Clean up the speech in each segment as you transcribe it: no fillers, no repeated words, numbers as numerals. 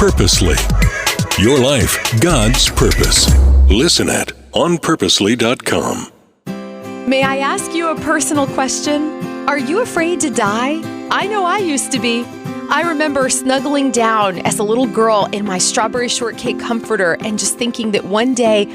Purposely. Your life, God's purpose. Listen at onpurposely.com. May I ask you a personal question? Are you afraid to die? I know I used to be. I remember snuggling down as a little girl in my strawberry shortcake comforter and just thinking that one day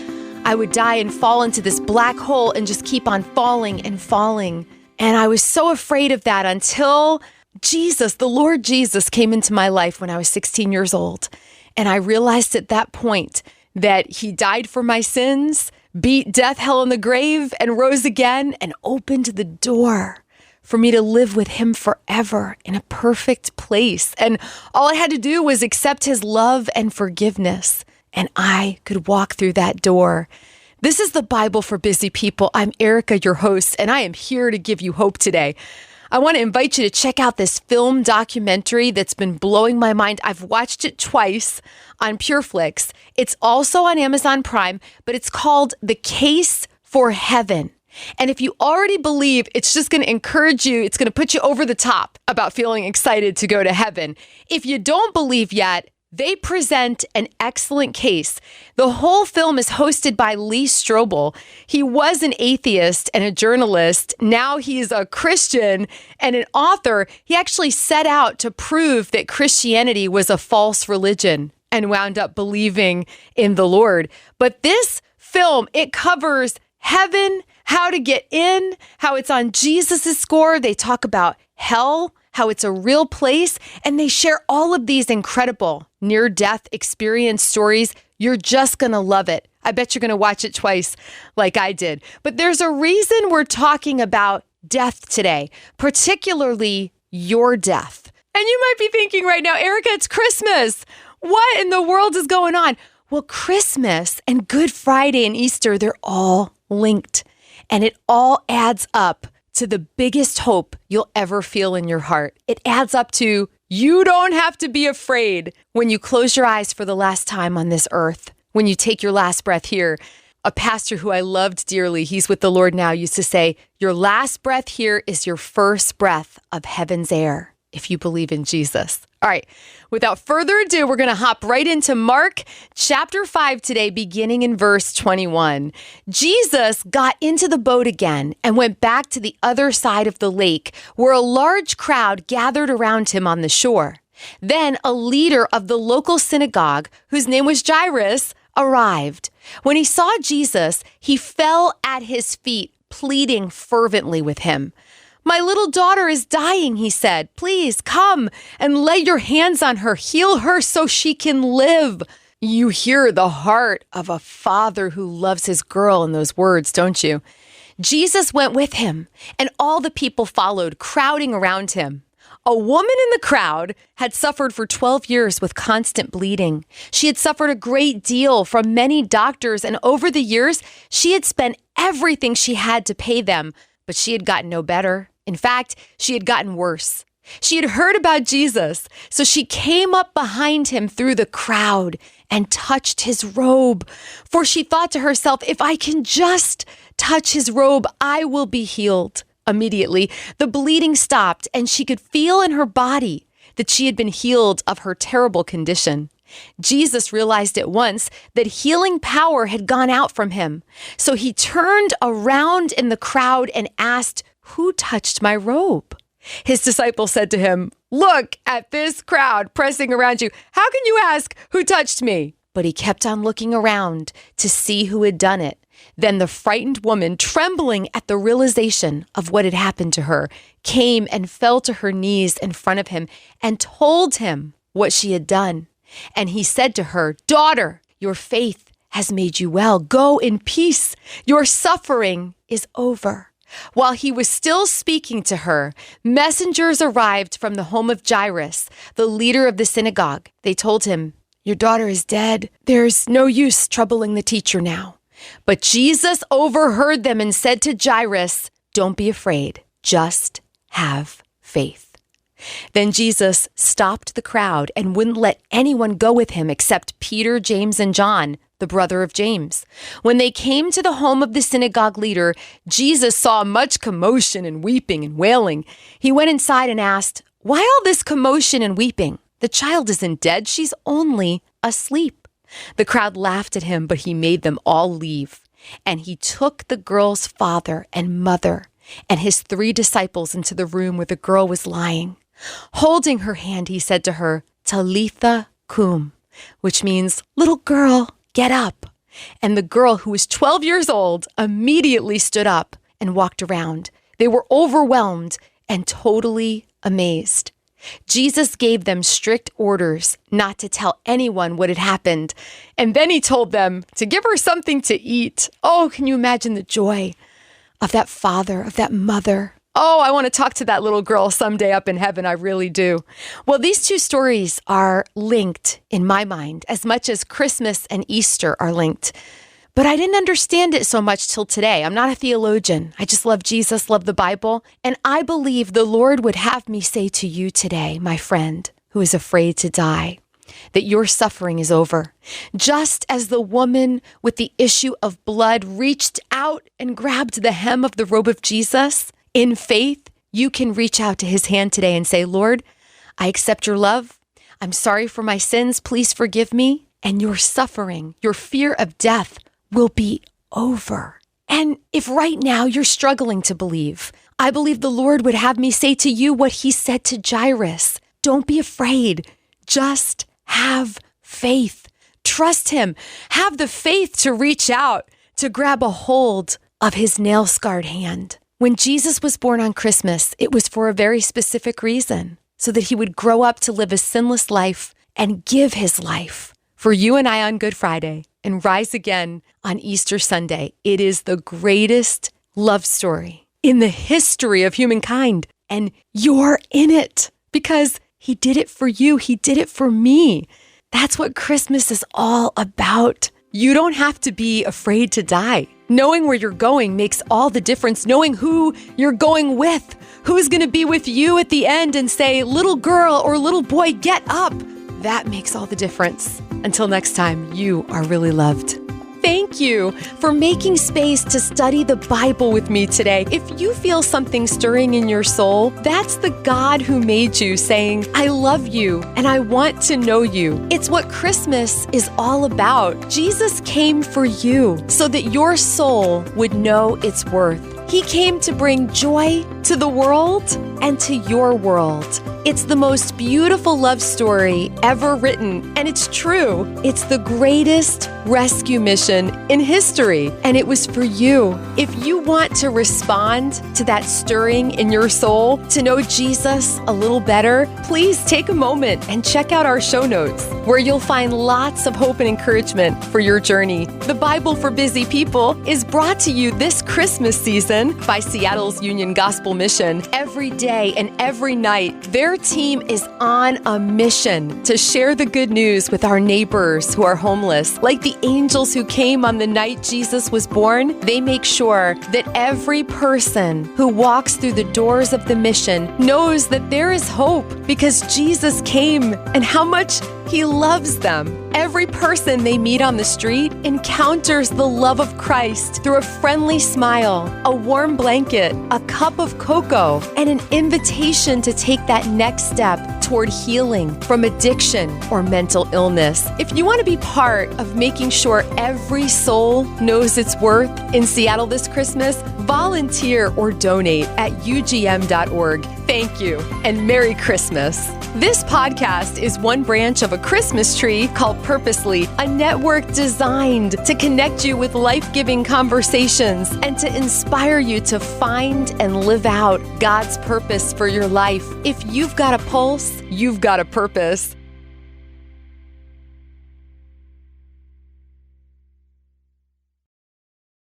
I would die and fall into this black hole and just keep on falling and falling. And I was so afraid of that until Jesus, the Lord Jesus, came into my life when I was 16 years old. And I realized at that point that he died for my sins, beat death, hell, and the grave, and rose again and opened the door for me to live with him forever in a perfect place. And all I had to do was accept his love and forgiveness, and I could walk through that door. This is the Bible for Busy People. I'm Erica, your host, and I am here to give you hope today. I want to invite you to check out this film documentary that's been blowing my mind. I've watched it twice on PureFlix. It's also on Amazon Prime, but it's called The Case for Heaven. And if you already believe, it's just going to encourage you. It's going to put you over the top about feeling excited to go to heaven. If you don't believe yet, they present an excellent case. The whole film is hosted by Lee Strobel. He was an atheist and a journalist. Now he's a Christian and an author. He actually set out to prove that Christianity was a false religion and wound up believing in the Lord. But this film, it covers heaven, how to get in, how it's on Jesus' score. They talk about hell, how it's a real place, and they share all of these incredible near-death experience stories. You're just going to love it. I bet you're going to watch it twice like I did. But there's a reason we're talking about death today, particularly your death. And you might be thinking right now, Erica, it's Christmas. What in the world is going on? Well, Christmas and Good Friday and Easter, they're all linked. And it all adds up to the biggest hope you'll ever feel in your heart. It adds up to you don't have to be afraid when you close your eyes for the last time on this earth, when you take your last breath here. A pastor who I loved dearly, he's with the Lord now, used to say, your last breath here is your first breath of heaven's air, if you believe in Jesus. All right, without further ado, we're going to hop right into Mark chapter 5 today, beginning in verse 21. Jesus got into the boat again and went back to the other side of the lake, where a large crowd gathered around him on the shore. Then a leader of the local synagogue, whose name was Jairus, arrived. When he saw Jesus, he fell at his feet, pleading fervently with him. My little daughter is dying, he said. Please come and lay your hands on her. Heal her so she can live. You hear the heart of a father who loves his girl in those words, don't you? Jesus went with him, and all the people followed, crowding around him. A woman in the crowd had suffered for 12 years with constant bleeding. She had suffered a great deal from many doctors, and over the years, she had spent everything she had to pay them, but she had gotten no better. In fact, she had gotten worse. She had heard about Jesus, so she came up behind him through the crowd and touched his robe. For she thought to herself, if I can just touch his robe, I will be healed. Immediately, the bleeding stopped, and she could feel in her body that she had been healed of her terrible condition. Jesus realized at once that healing power had gone out from him. So he turned around in the crowd and asked, who touched my robe? His disciples said to him, look at this crowd pressing around you. How can you ask who touched me? But he kept on looking around to see who had done it. Then the frightened woman, trembling at the realization of what had happened to her, came and fell to her knees in front of him and told him what she had done. And he said to her, daughter, your faith has made you well. Go in peace. Your suffering is over. While he was still speaking to her, messengers arrived from the home of Jairus, the leader of the synagogue. They told him, your daughter is dead. There's no use troubling the teacher now. But Jesus overheard them and said to Jairus, don't be afraid, just have faith. Then Jesus stopped the crowd and wouldn't let anyone go with him except Peter, James, and John, the brother of James. When they came to the home of the synagogue leader, Jesus saw much commotion and weeping and wailing. He went inside and asked, why all this commotion and weeping? The child isn't dead. She's only asleep." The crowd laughed at him, but he made them all leave. And he took the girl's father and mother and his 3 disciples into the room where the girl was lying. Holding her hand, he said to her, "Talitha cum," which means, "Little girl, get up." And the girl, who was 12 years old, immediately stood up and walked around. They were overwhelmed and totally amazed. Jesus gave them strict orders not to tell anyone what had happened. And then he told them to give her something to eat. Oh, can you imagine the joy of that father, of that mother? Oh, I want to talk to that little girl someday up in heaven. I really do. Well, these 2 stories are linked in my mind as much as Christmas and Easter are linked. But I didn't understand it so much till today. I'm not a theologian. I just love Jesus, love the Bible. And I believe the Lord would have me say to you today, my friend who is afraid to die, that your suffering is over. Just as the woman with the issue of blood reached out and grabbed the hem of the robe of Jesus, in faith, you can reach out to his hand today and say, "Lord, I accept your love. I'm sorry for my sins. Please forgive me." And your suffering, your fear of death will be over. And if right now you're struggling to believe, I believe the Lord would have me say to you what he said to Jairus. Don't be afraid. Just have faith. Trust him. Have the faith to reach out, to grab a hold of his nail-scarred hand. When Jesus was born on Christmas, it was for a very specific reason, so that he would grow up to live a sinless life and give his life for you and I on Good Friday and rise again on Easter Sunday. It is the greatest love story in the history of humankind, and you're in it because he did it for you. He did it for me. That's what Christmas is all about. You don't have to be afraid to die. Knowing where you're going makes all the difference. Knowing who you're going with, who's going to be with you at the end and say, "Little girl or little boy, get up." That makes all the difference. Until next time, you are really loved. Thank you for making space to study the Bible with me today. If you feel something stirring in your soul, that's the God who made you saying, "I love you and I want to know you." It's what Christmas is all about. Jesus came for you so that your soul would know its worth. He came to bring joy to the world and to your world. It's the most beautiful love story ever written, and it's true. It's the greatest rescue mission in history, and it was for you. If you want to respond to that stirring in your soul, to know Jesus a little better, please take a moment and check out our show notes, where you'll find lots of hope and encouragement for your journey. The Bible for Busy People is brought to you this Christmas season by Seattle's Union Gospel Mission. Every day and every night, their team is on a mission to share the good news with our neighbors who are homeless. Like the angels who came on the night Jesus was born, they make sure that every person who walks through the doors of the mission knows that there is hope because Jesus came and how much he loves them. Every person they meet on the street encounters the love of Christ through a friendly smile, a warm blanket, a cup of cocoa, and an invitation to take that next step toward healing from addiction or mental illness. If you want to be part of making sure every soul knows its worth in Seattle this Christmas, volunteer or donate at ugm.org. Thank you, and Merry Christmas. This podcast is one branch of a Christmas tree called Purposely, a network designed to connect you with life-giving conversations and to inspire you to find and live out God's purpose for your life. If you've got a pulse, you've got a purpose.